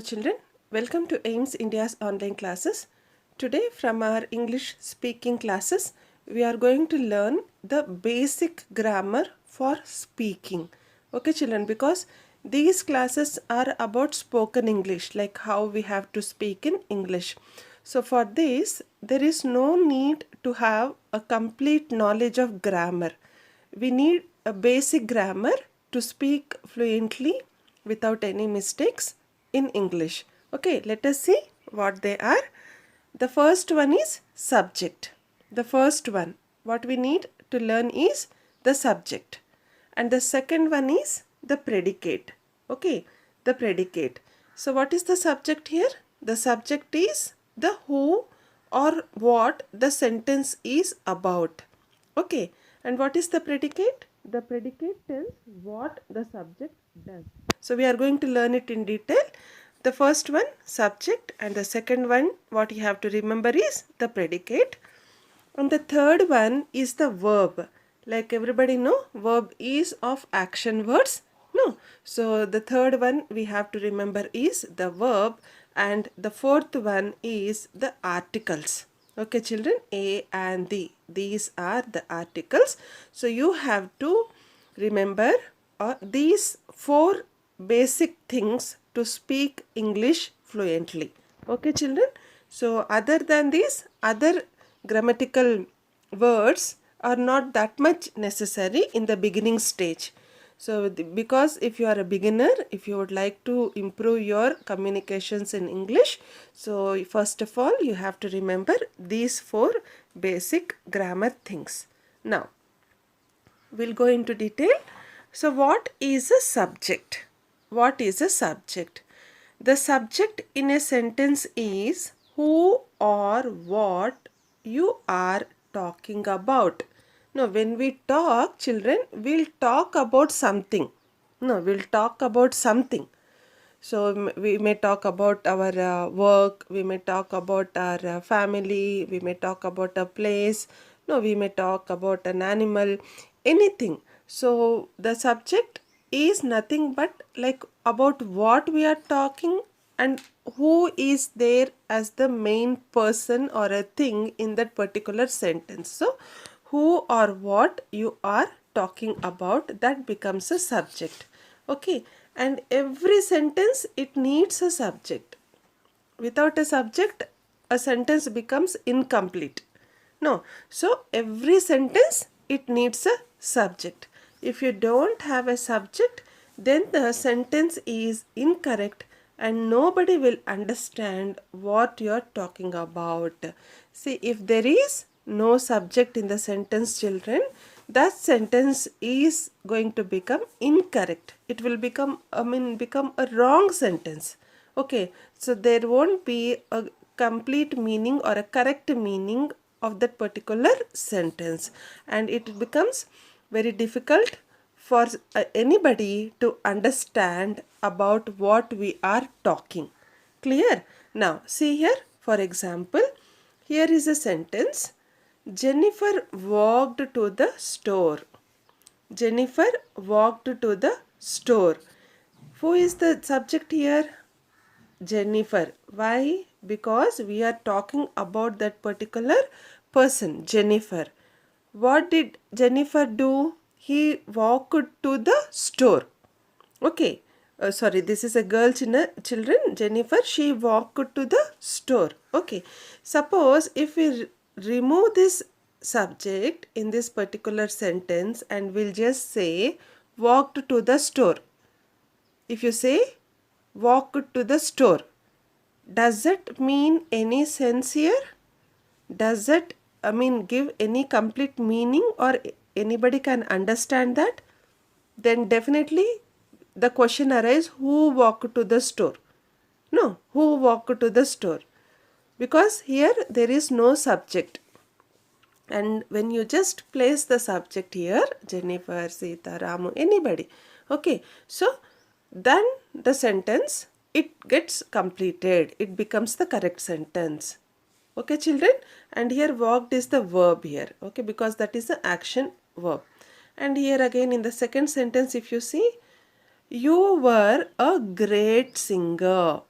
Children, welcome to AIMS India's online classes. Today from our English speaking classes, we are going to learn the basic grammar for speaking. Okay children, because these classes are about spoken English, like how we have to speak in English. So for this, there is no need to have a complete knowledge of grammar. We need a basic grammar to speak fluently without any mistakes in English. Okay, let us see what they are. The first one is subject. The first one, what we need to learn is the subject. And the second one is the predicate. Okay, the predicate. So what is the subject here? The subject is the who or what the sentence is about. Okay, and what is the predicate? The predicate tells what the subject does. So we are going to learn it in detail. The first one, subject, and the second one, what you have to remember is the predicate. And the third one is the verb. Like everybody know, verb is of action words. No. So the third one we have to remember is the verb, and the fourth one is the articles. Okay children, a and the. These are the articles. So you have to remember these four basic things to speak English fluently. Okay children. So other than this, other grammatical words are not that much necessary in the beginning stage. So because if you are a beginner, if you would like to improve your communications in English, so first of all you have to remember these four basic grammar things. Now we'll go into detail. So what is a subject? What is a subject? The subject in a sentence is who or what you are talking about. Now, when we talk, children, we'll talk about something. No, we'll talk about something. So, we may talk about our work, we may talk about our family, we may talk about a place, no, we may talk about an animal, anything. So, the subject is nothing but like about what we are talking and who is there as the main person or a thing in that particular sentence. So, who or what you are talking about, that becomes a subject. Okay, and every sentence it needs a subject. Without a subject, a sentence becomes incomplete. No, so every sentence it needs a subject. If you don't have a subject, then the sentence is incorrect and nobody will understand what you are talking about. See, if there is no subject in the sentence, children, that sentence is going to become incorrect. It will become a wrong sentence. Okay, so there won't be a complete meaning or a correct meaning of that particular sentence, and it becomes very difficult for anybody to understand about what we are talking. Clear? Now see here, for example, here is a sentence. Jennifer walked to the store. Jennifer walked to the store. Who is the subject here? Jennifer. Why? Because we are talking about that particular person, Jennifer. What did Jennifer do? He walked to the store. Okay. Sorry, this is a girl, children. Jennifer, she walked to the store. Okay. Suppose if we remove this subject in this particular sentence and we'll just say walked to the store. If you say walked to the store, does it mean any sense here? Does it give any complete meaning or anybody can understand that? Then definitely the question arises, who walked to the store? No, who walked to the store? Because here there is no subject. And when you just place the subject here, Jennifer, Sita, Ramu, anybody, okay, so then the sentence, it gets completed. It becomes the correct sentence. Okay, children? And here walked is the verb here. Okay, because that is the action verb. And here again in the second sentence, if you see, you were a great singer.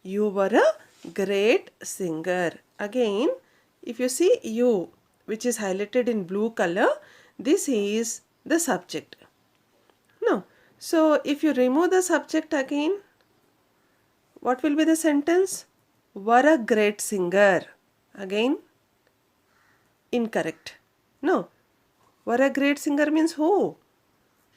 You were a great singer. Again, if you see you, which is highlighted in blue color, this is the subject. No. So, if you remove the subject again, what will be the sentence? Were a great singer. Again, incorrect. No. Were a great singer means who?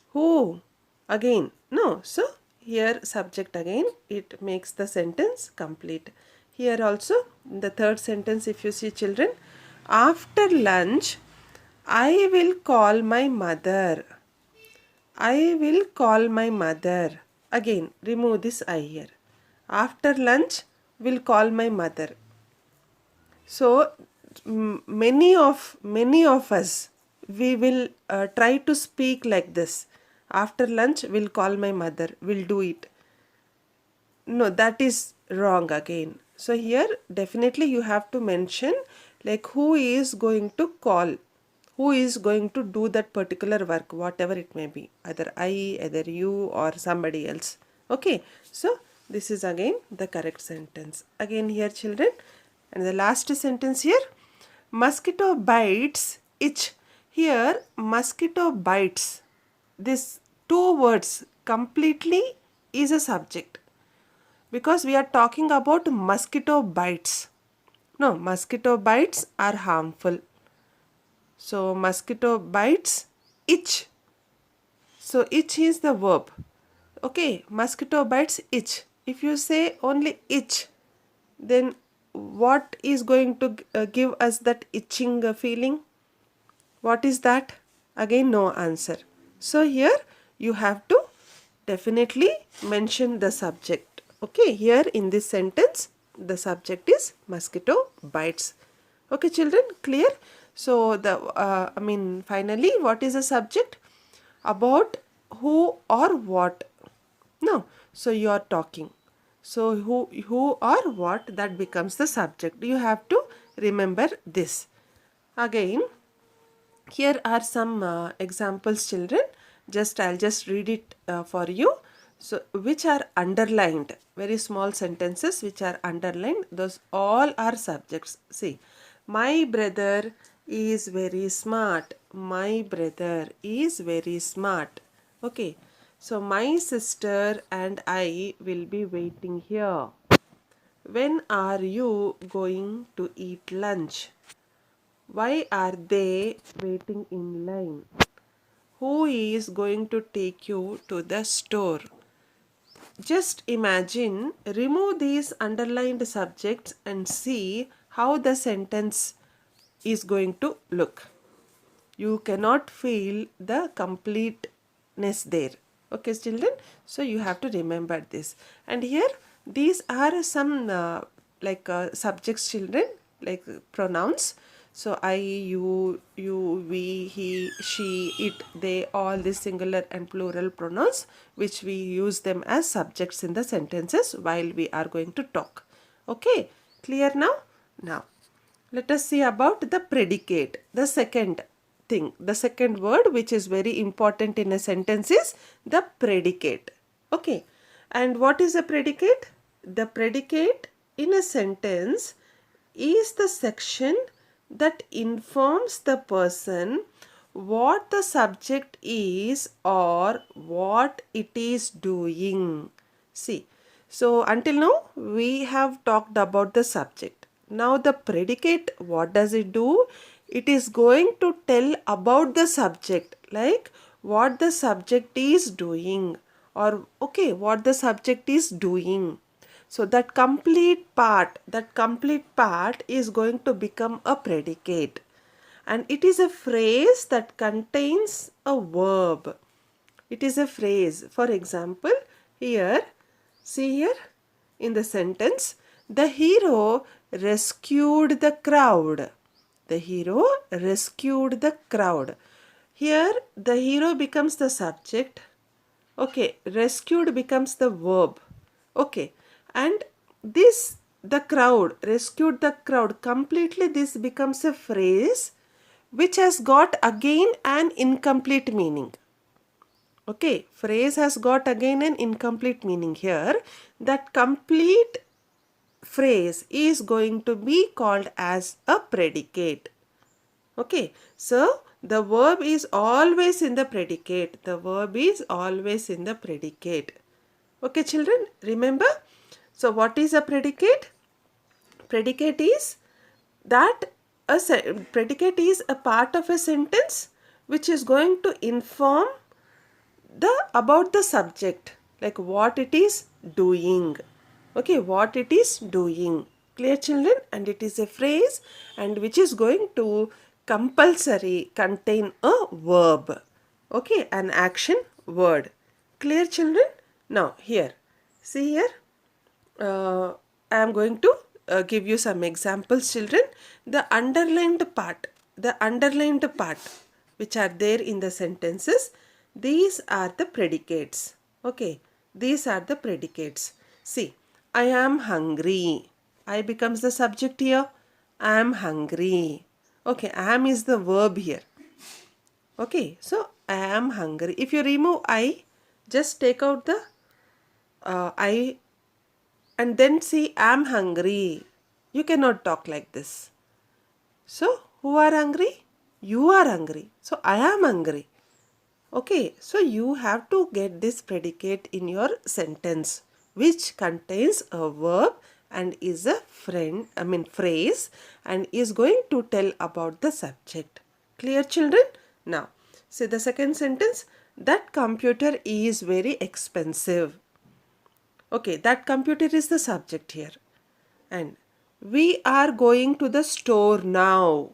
Who? Again. No. So, here subject again, it makes the sentence complete. Here also, the third sentence, if you see children, after lunch, I will call my mother. I will call my mother. Again, remove this I here. After lunch, will call my mother. So, many of us, we will try to speak like this. After lunch, will call my mother. Will do it. No, that is wrong again. So here definitely you have to mention like who is going to call, who is going to do that particular work, whatever it may be, either I, either you, or somebody else. Okay, so this is again the correct sentence. Again here children, and the last sentence here, mosquito bites itch. Here mosquito bites, this two words completely is a subject, because we are talking about mosquito bites. No, mosquito bites are harmful. So, mosquito bites itch. So, itch is the verb. Okay, mosquito bites itch. If you say only itch, then what is going to give us that itching feeling? What is that? Again, no answer. So, here you have to definitely mention the subject. Okay, here in this sentence, the subject is mosquito bites. Okay, children, clear? So, finally, what is the subject? About who or what? No, so you are talking. So, who or what, that becomes the subject. You have to remember this. Again, here are some examples children. I'll just read it for you. So which are underlined, very small sentences which are underlined, those all are subjects. See, my brother is very smart. My brother is very smart. Okay, so my sister and I will be waiting here. When are you going to eat lunch? Why are they waiting in line? Who is going to take you to the store? Just imagine, remove these underlined subjects and see how the sentence is going to look. You cannot feel the completeness there. Okay, children? So you have to remember this. And here, these are some subjects, children, like pronouns. So I, you, we, he, she, it, they, all these singular and plural pronouns, which we use them as subjects in the sentences while we are going to talk. Okay, clear now? Now, let us see about the predicate, the second thing. The second word which is very important in a sentence is the predicate. Okay, and what is a predicate? The predicate in a sentence is the section that informs the person what the subject is or what it is doing. See, so until now we have talked about the subject. Now the predicate, what does it do? It is going to tell about the subject, like what the subject is doing, or okay, what the subject is doing. So that complete part is going to become a predicate, and it is a phrase that contains a verb. It is a phrase. For example, here, see here in the sentence, the hero rescued the crowd. The hero rescued the crowd. Here the hero becomes the subject. Okay, rescued becomes the verb. Okay, and this, the crowd, rescued the crowd, completely this becomes a phrase which has got again an incomplete meaning. Okay, phrase has got again an incomplete meaning here. That complete phrase is going to be called as a predicate. Okay, so the verb is always in the predicate. The verb is always in the predicate. Okay, children, remember? So what is a predicate? Predicate is that predicate is a part of a sentence which is going to inform the about the subject, like what it is doing. Okay, what it is doing. Clear, children? And it is a phrase and which is going to compulsory contain a verb. Okay, an action word. Clear, children? Now here, see here, I am going to give you some examples, children. The underlined part which are there in the sentences, these are the predicates. Okay, these are the predicates. See, I am hungry. I becomes the subject here. I am hungry. Okay, am is the verb here. Okay, so I am hungry. If you remove I, just take out the I and then see I'm hungry. You cannot talk like this. So who are hungry? You are hungry. So I am hungry. Okay, so you have to get this predicate in your sentence which contains a verb and is a phrase and is going to tell about the subject. Clear, children? Now, see the second sentence. That computer is very expensive. Okay, that computer is the subject here. And we are going to the store now.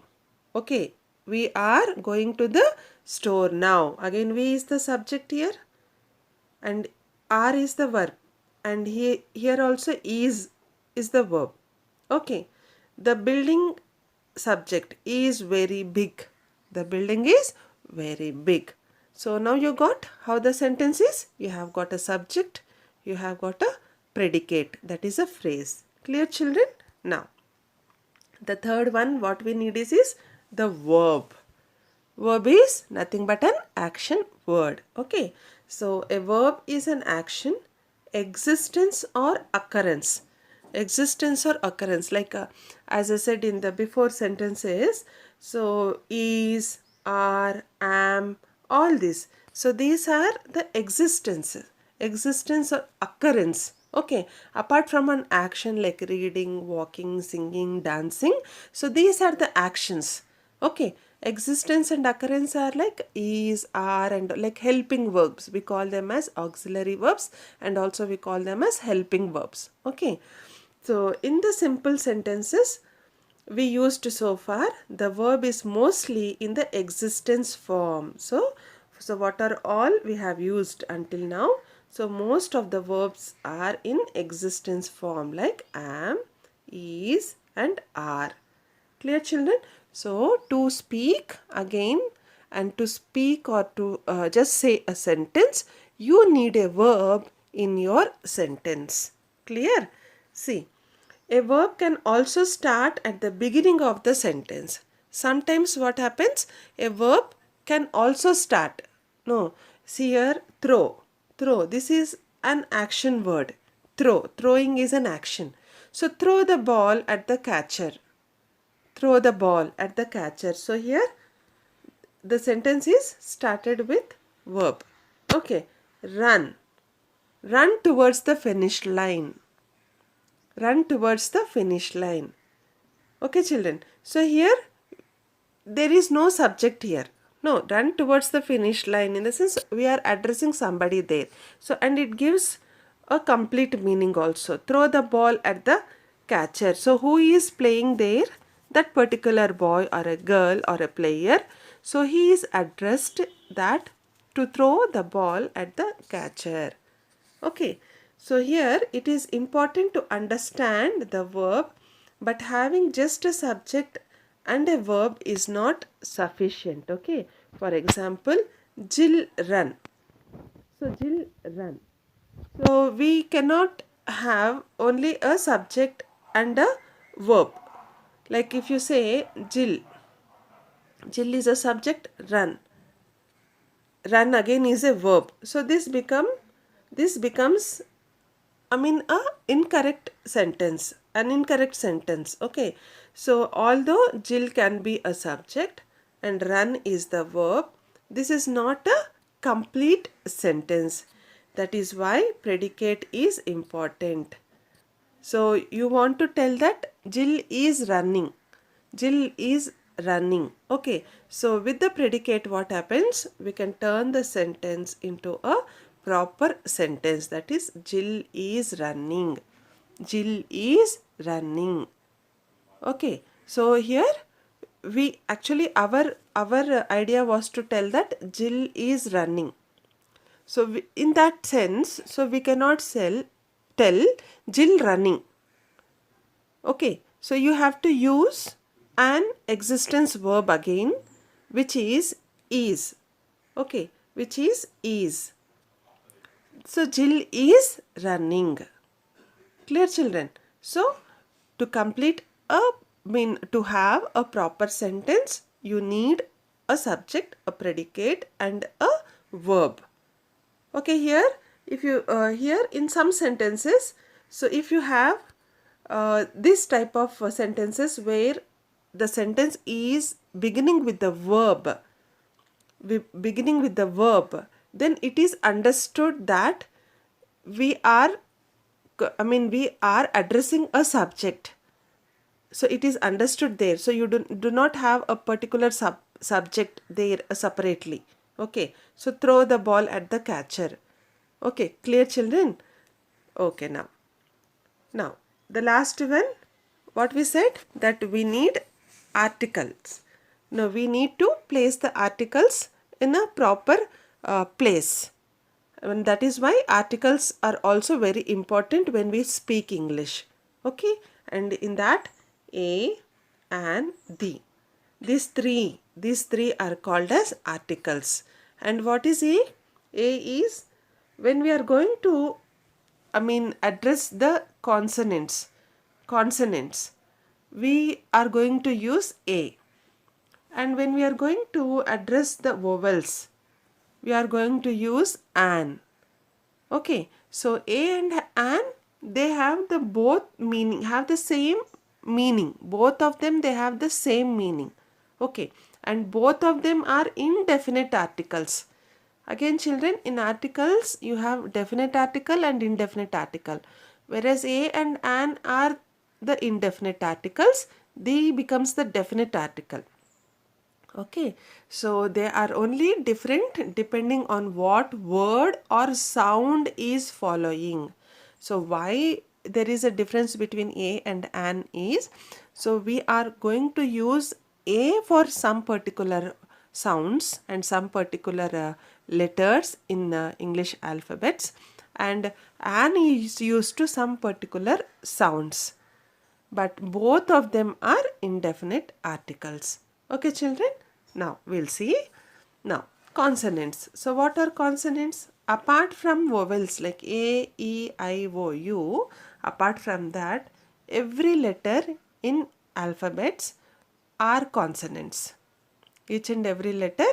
Okay, we are going to the store now. Again, we is the subject here and are is the verb. And here also is the verb. Okay, the building subject is very big. The building is very big. So now you got how the sentence is. You have got a subject. You have got a predicate. That is a phrase. Clear, children? Now, the third one what we need is the verb. Verb is nothing but an action word. Okay. So, a verb is an action, existence or occurrence. Existence or occurrence, like as I said in the before sentences, so is, are, am, all this. So these are the existence or occurrence. Okay, apart from an action like reading, walking, singing, dancing, so these are the actions. Okay, existence and occurrence are like is, are, and like helping verbs. We call them as auxiliary verbs and also we call them as helping verbs. Okay, so in the simple sentences we used so far, the verb is mostly in the existence form. So what are all we have used until now? So most of the verbs are in existence form like am, is and are. Clear, children? So to speak again and to speak or to just say a sentence, you need a verb in your sentence. Clear? See, a verb can also start at the beginning of the sentence. Sometimes what happens? A verb can also start. No, see here, throw. Throw. This is an action word. Throw. Throwing is an action. So throw the ball at the catcher. Throw the ball at the catcher. So here the sentence is started with verb. Okay. Run. Run towards the finish line. Run towards the finish line. Okay, children. So here there is no subject here. No, run towards the finish line, in the sense we are addressing somebody there. So and it gives a complete meaning also. Throw the ball at the catcher. So who is playing there? That particular boy or a girl or a player. So he is addressed that to throw the ball at the catcher. Okay. So here it is important to understand the verb, but having just a subject and a verb is not sufficient. Okay. For example, Jill run. So Jill run. So we cannot have only a subject and a verb. Like if you say Jill, Jill is a subject, run. Run again is a verb. So this becomes a incorrect sentence. an incorrect sentence. Okay, so although Jill can be a subject and run is the verb, this is not a complete sentence. That is why predicate is important. So you want to tell that Jill is running. Jill is running. Okay, so with the predicate what happens? We can turn the sentence into a proper sentence, that is Jill is running. Jill is running. Okay, so here we actually our idea was to tell that Jill is running. So in that sense, so we cannot tell Jill running. Okay, so you have to use an existence verb again, which is is. Okay, which is is. So Jill is running. Clear, children? So to complete to have a proper sentence, you need a subject, a predicate, and a verb. Okay, here if you here in some sentences, so if you have this type of sentences where the sentence is beginning with the verb, then it is understood that we are we are addressing a subject. So it is understood there. So you do not have a particular subject there separately. Okay, so throw the ball at the catcher. Okay, clear, children? Okay, now the last one, what we said, that we need articles. Now we need to place the articles in a proper place, and that is why articles are also very important when we speak English. Okay, and in that a and the, these three are called as articles. And what is a? A is when we are going to address the consonants, we are going to use a. And when we are going to address the vowels, we are going to use an. Okay, so a and an, they have the both meaning, have the same meaning. Both of them, they have the same meaning. Okay, and both of them are indefinite articles. Again, children, in articles you have definite article and indefinite article, whereas a and an are the indefinite articles. They becomes the definite article. Okay, so they are only different depending on what word or sound is following. So why there is a difference between a and an is, so we are going to use a for some particular sounds and some particular letters in English alphabets, and an is used to some particular sounds, but both of them are indefinite articles. Okay, children? Now we'll see. Now consonants. So what are consonants? Apart from vowels like a, e, I, o, u, apart from that, every letter in alphabets are consonants. Each and every letter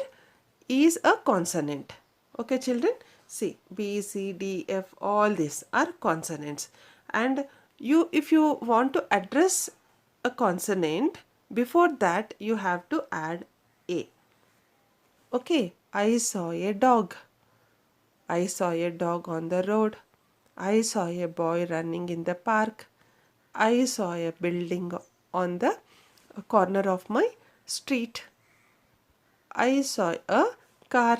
is a consonant. Okay, children? See, B, C, D, F, all these are consonants. And if you want to address a consonant, before that you have to add a. Okay, I saw a dog. I saw a dog on the road. I saw a boy running in the park. I saw a building on the corner of my street. I saw a car.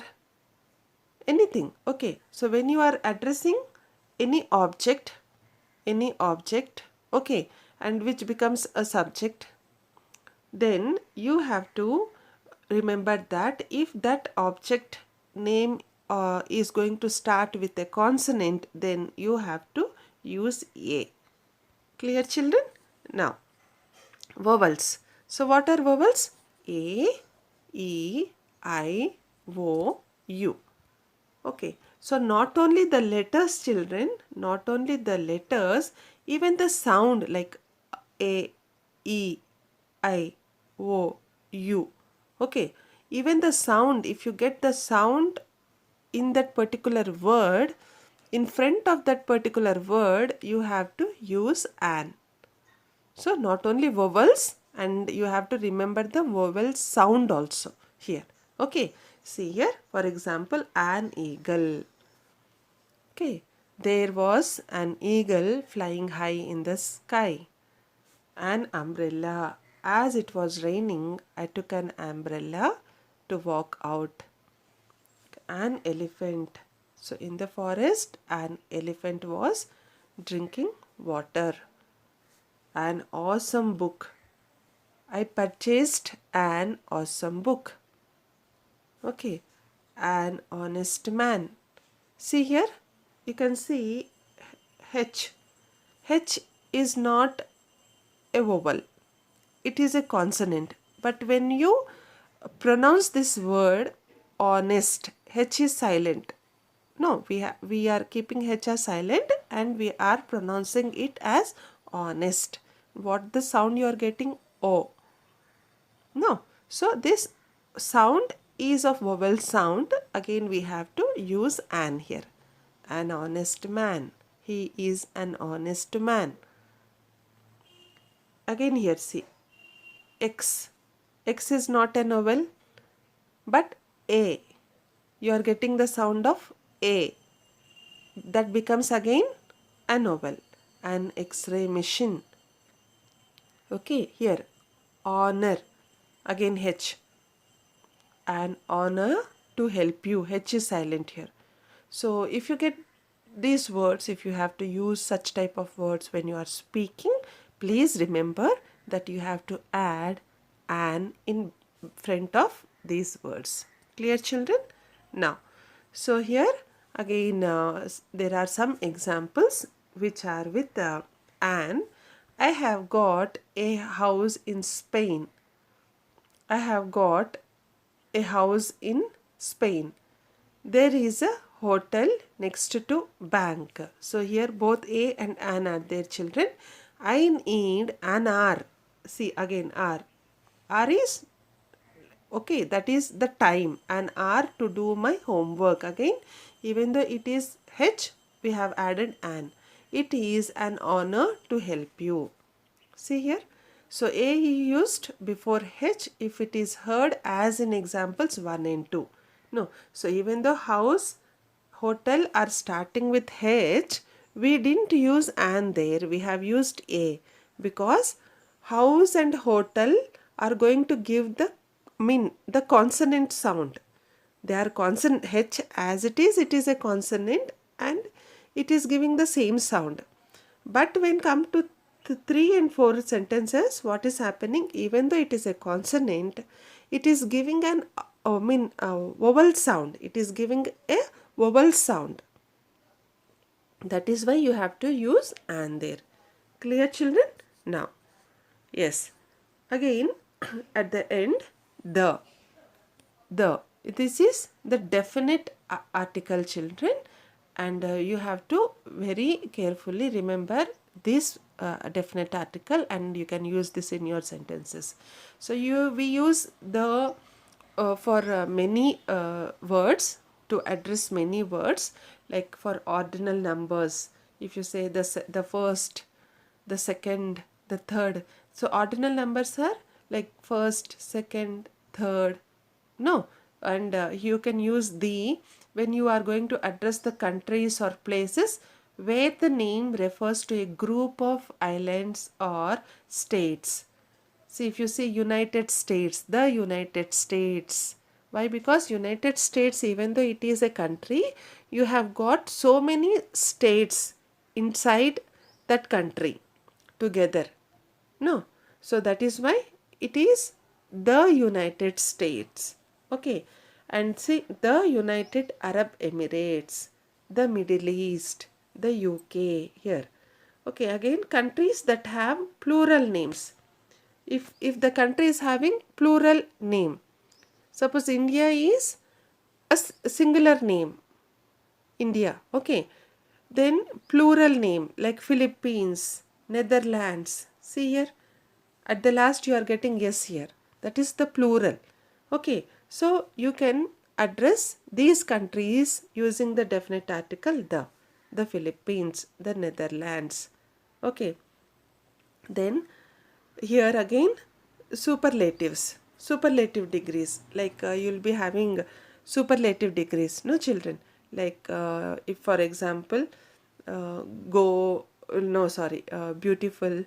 Anything. Okay, so when you are addressing any object, okay, and which becomes a subject, then you have to remember that if that object name is going to start with a consonant, then you have to use a. Clear, children? Now vowels. So what are vowels? A, E, I, O, U. Okay, so not only the letters, children, not only the letters, even the sound like a, E, I, O, U. Okay, even the sound, if you get the sound in that particular word, in front of that particular word, you have to use an. So not only vowels, and you have to remember the vowel sound also here. Okay, see here, for example, an eagle. Okay, there was an eagle flying high in the sky. An umbrella. As it was raining, I took an umbrella to walk out. An elephant. So in the forest, an elephant was drinking water. An awesome book. I purchased an awesome book. Okay. An honest man. See here, you can see H. H is not a vowel. It is a consonant. But when you pronounce this word honest, H is silent. No, we are keeping H as silent and we are pronouncing it as honest. What the sound you are getting? O. No. So this sound is of vowel sound. Again we have to use an here. An honest man. He is an honest man. Again here see. X. X is not an vowel but A. You are getting the sound of A. That becomes again an vowel. An X-ray machine. Okay, here honor. Again H. An honor to help you. H is silent here. So if you get these words, if you have to use such type of words when you are speaking, please remember that you have to add an in front of these words. Clear, children? Now, so here again there are some examples which are with an. I have got a house in Spain. I have got a house in Spain. There is a hotel next to bank. So here both A and an are there, children. I need an hour. See again R. R is okay, that is the time. An hour to do my homework. Again, even though it is H, we have added an. It is an honor to help you. See here. So A he used before H if it is heard as in examples 1 and 2. No. So even though house, hotel are starting with H, we didn't use an there. We have used A because house and hotel are going to give the consonant sound. They are consonant. H as it is a consonant and it is giving the same sound. But when come to 3 and 4 sentences, what is happening? Even though it is a consonant, it is giving an vowel sound. It is giving a vowel sound. That is why you have to use an there. Clear, children? Now, yes. Again, at the end, the. This is the definite article, children, and you have to very carefully remember this definite article, and you can use this in your sentences. So we use the for many words, to address many words, like for ordinal numbers. If you say the first, the second, the third. So ordinal numbers are like first, second, third. No. And you can use the when you are going to address the countries or places where the name refers to a group of islands or states. See, if you say United States, the United States. Why? Because United States, even though it is a country, you have got so many states inside that country together. No. So that is why it is the United States. Okay. And see, the United Arab Emirates, the Middle East, the UK here. Okay, again countries that have plural names. If the country is having plural name, suppose India is a singular name, India, okay, then plural name like Philippines, Netherlands. See here, at the last you are getting yes here. That is the plural. Okay, so you can address these countries using the definite article the Philippines, the Netherlands. Okay, then Here again, superlative degrees, like you'll be having superlative degrees, no children, like if for example go no sorry beautiful,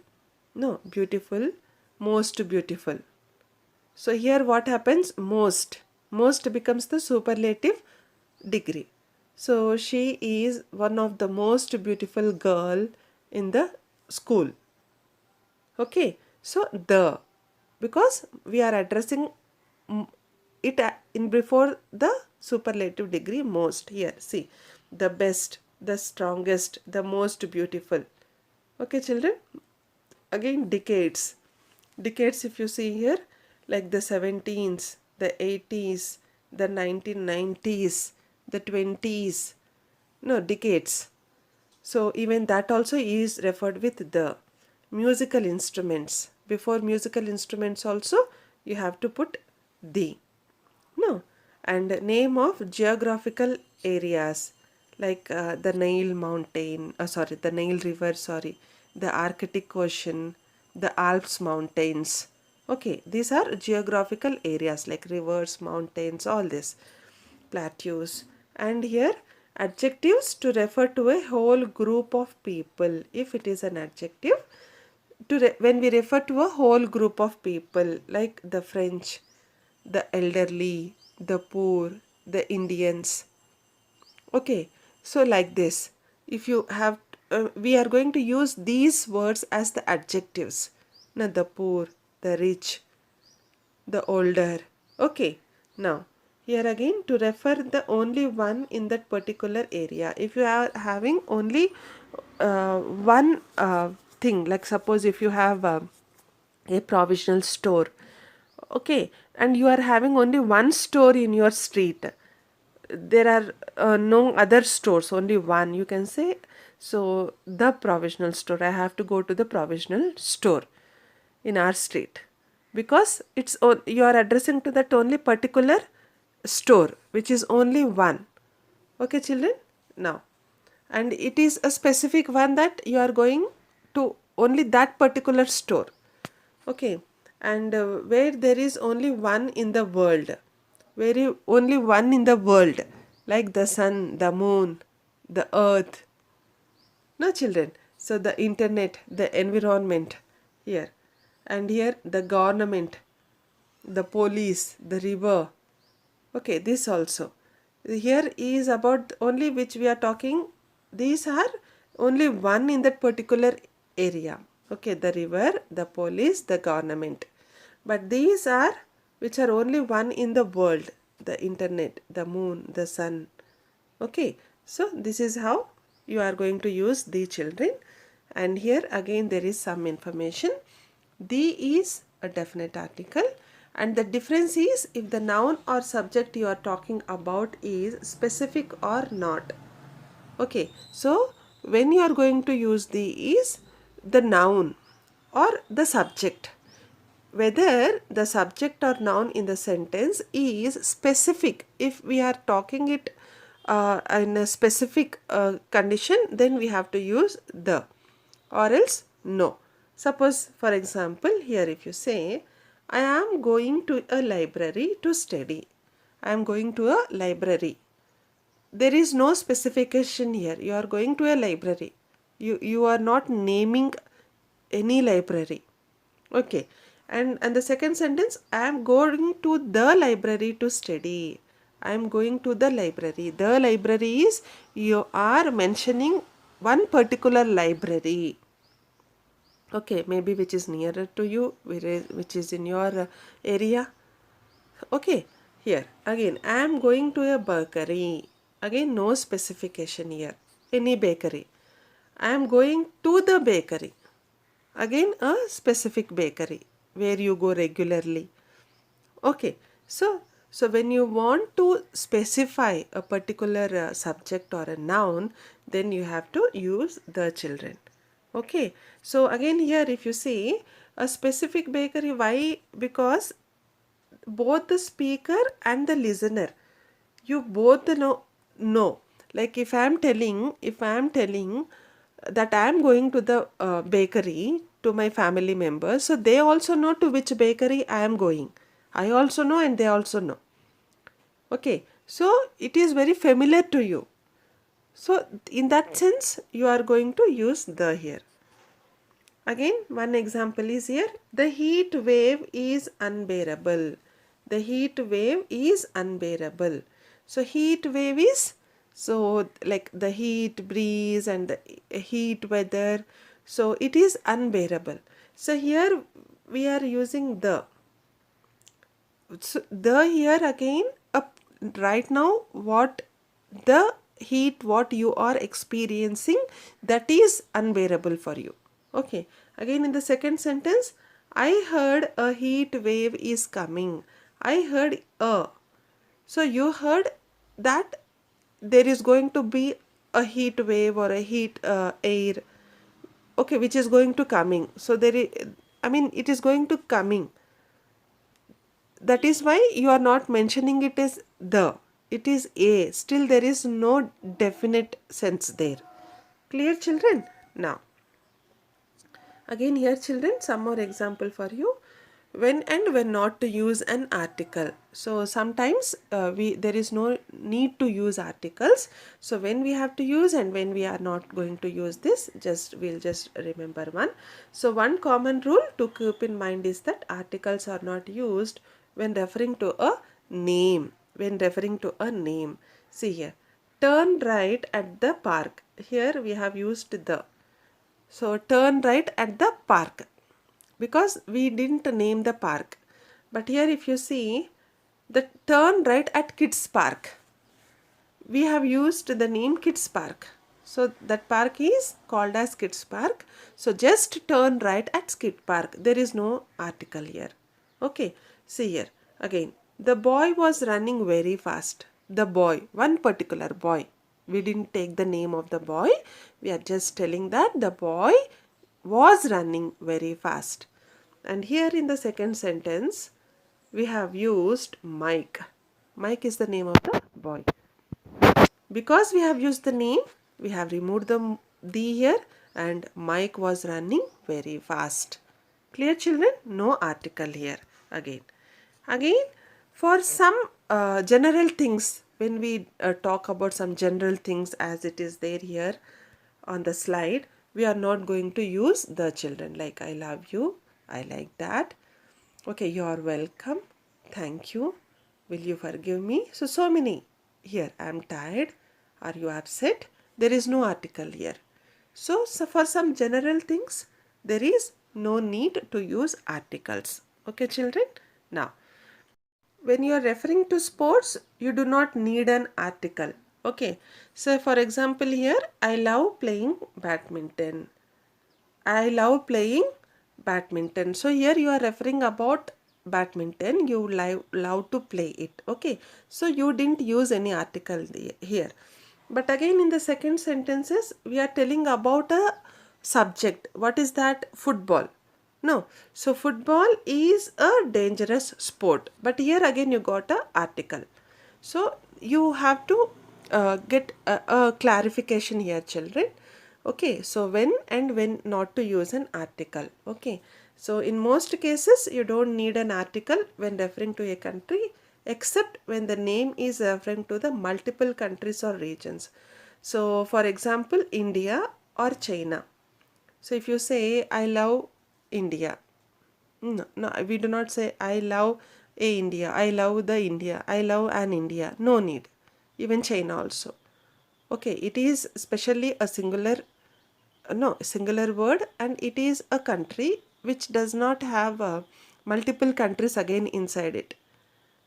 no beautiful, most beautiful. So here what happens, most becomes the superlative degree. So she is one of the most beautiful girl in the school. Okay, so the, because we are addressing it in before the superlative degree most. Here see, the best, the strongest, the most beautiful. Okay children, again decades if you see here, like the 17s, the 80s, the 1990s, the 20s, no decades. So even that also is referred with the. Musical instruments, before musical instruments also you have to put the, no. And name of geographical areas, like the Nile mountain, sorry, the Nile river, sorry, the Arctic Ocean, the Alps mountains. Okay, these are geographical areas like rivers, mountains, all this, plateaus. And here adjectives to refer to a whole group of people. If it is an adjective, when we refer to a whole group of people, like the French, the elderly, the poor, the Indians. Okay, so like this, if you have, we are going to use these words as the adjectives. Now, the poor, the rich, the older. Okay, now here again to refer the only one in that particular area. If you are having only one thing, like suppose if you have a provisional store, okay, and you are having only one store in your street, there are no other stores, only one, you can say, so the provisional store, I have to go to the provisional store in our street, because you are addressing to that only particular store which is only one. Okay children, now, and it is a specific one that you are going to only that particular store. Okay, and where there is only one in the world, only one in the world, like the sun, the moon, the earth. No children, so the internet, the environment here, and here the government, the police, the river. Okay, this also, here is about only which we are talking, these are only one in that particular area. Okay, the river, the police, the government, but these are which are only one in the world, the internet, the moon, the sun. Okay, so this is how you are going to use the children. And here again there is some information. The is a definite article, and the difference is if the noun or subject you are talking about is specific or not. Okay, so when you are going to use the is the noun or the subject, whether the subject or noun in the sentence is specific, if we are talking it in a specific condition, then we have to use the, or else no. Suppose for example here if you say, I am going to a library to study, I am going to a library, there is no specification here, you are going to a library, you are not naming any library. Okay, and the second sentence, I am going to the library to study, I am going to the library, the library is, you are mentioning one particular library. Okay, maybe which is nearer to you, which is in your area. Okay, here again, I am going to a bakery, again no specification here, any bakery, I am going to the bakery, again a specific bakery where you go regularly. Okay, so when you want to specify a particular subject or a noun, then you have to use the children. Okay, so again here if you see a specific bakery, why? Because both the speaker and the listener, you both know, like if I am telling that I am going to the bakery, to my family members. So they also know to which bakery I am going. I also know and they also know. Okay, so it is very familiar to you. So in that sense, you are going to use the here. Again, one example is here. The heat wave is unbearable. The heat wave is unbearable. So heat wave is, so like the heat breeze and the heat weather. So it is unbearable. So here we are using the. So the here again, right now what the heat what you are experiencing, that is unbearable for you. Okay, again in the second sentence, I heard a heat wave is coming. I heard a. So you heard that there is going to be a heat wave or a heat air, okay, which is going to coming. So there is, I mean, it is going to coming. That is why you are not mentioning it as the. It is a. Still there is no definite sense there. Clear, children? Now, again here children, some more example for you. When and when not to use an article. So sometimes there is no need to use articles. So when we have to use and when we are not going to use this, we'll just remember one. So one common rule to keep in mind is that articles are not used when referring to a name. When referring to a name. See here. Turn right at the park. Here we have used the. So turn right at the park, because we didn't name the park. But here if you see the turn right at kids park, we have used the name kids park. So that park is called as kids park. So just turn right at kid park. There is no article here. Okay, see here again. The boy was running very fast. The boy, one particular boy. We didn't take the name of the boy. We are just telling that the boy was running very fast. And here in the second sentence, we have used Mike. Mike is the name of the boy. Because we have used the name, we have removed the here, and Mike was running very fast. Clear, children? No article here again. Again, for some general things, when we talk about some general things as it is there here on the slide, we are not going to use the children, like I love you, I like that, okay, you are welcome, thank you, will you forgive me? So many here. I am tired. Are you upset? There is no article here. So for some general things, there is no need to use articles. Okay, children? Now, when you are referring to sports, you do not need an article. Okay. So for example here, I love playing badminton. I love playing badminton. So here you are referring about badminton. You love to play it. Okay. So you didn't use any article here. But again in the second sentences, we are telling about a subject. What is that? Football. No. So football is a dangerous sport. But here again you got a article. So you have to get a clarification here, children. Okay, so when and when not to use an article. Okay, so in most cases you don't need an article when referring to a country, except when the name is referring to the multiple countries or regions. So for example, India or China. So if you say I love India, no, we do not say I love a India, I love the India, I love an India. No need. Even China also. Okay, it is especially a singular word, and it is a country which does not have multiple countries again inside it.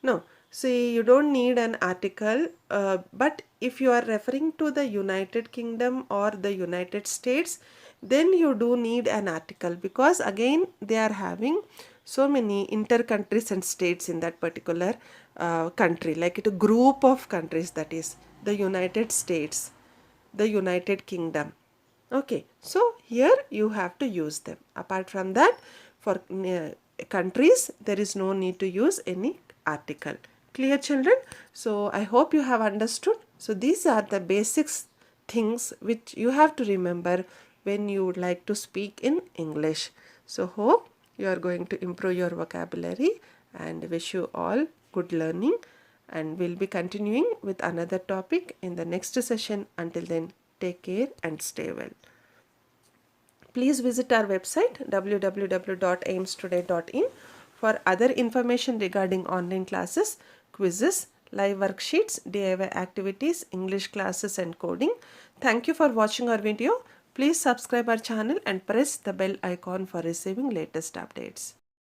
No, see, you don't need an article, but if you are referring to the United Kingdom or the United States, then you do need an article, because again they are having so many inter-countries and states in that particular country, like it a group of countries, that is the United States, the United Kingdom. Okay, so here you have to use them. Apart from that, for countries, there is no need to use any article. Clear, children? So I hope you have understood. So these are the basics things which you have to remember when you would like to speak in English. So hope you are going to improve your vocabulary, and wish you all good learning, and we'll be continuing with another topic in the next session. Until then, take care and stay well. Please visit our website www.aimstoday.in for other information regarding online classes, quizzes, live worksheets, DIY activities, English classes and coding. Thank you for watching our video. Please subscribe our channel and press the bell icon for receiving latest updates.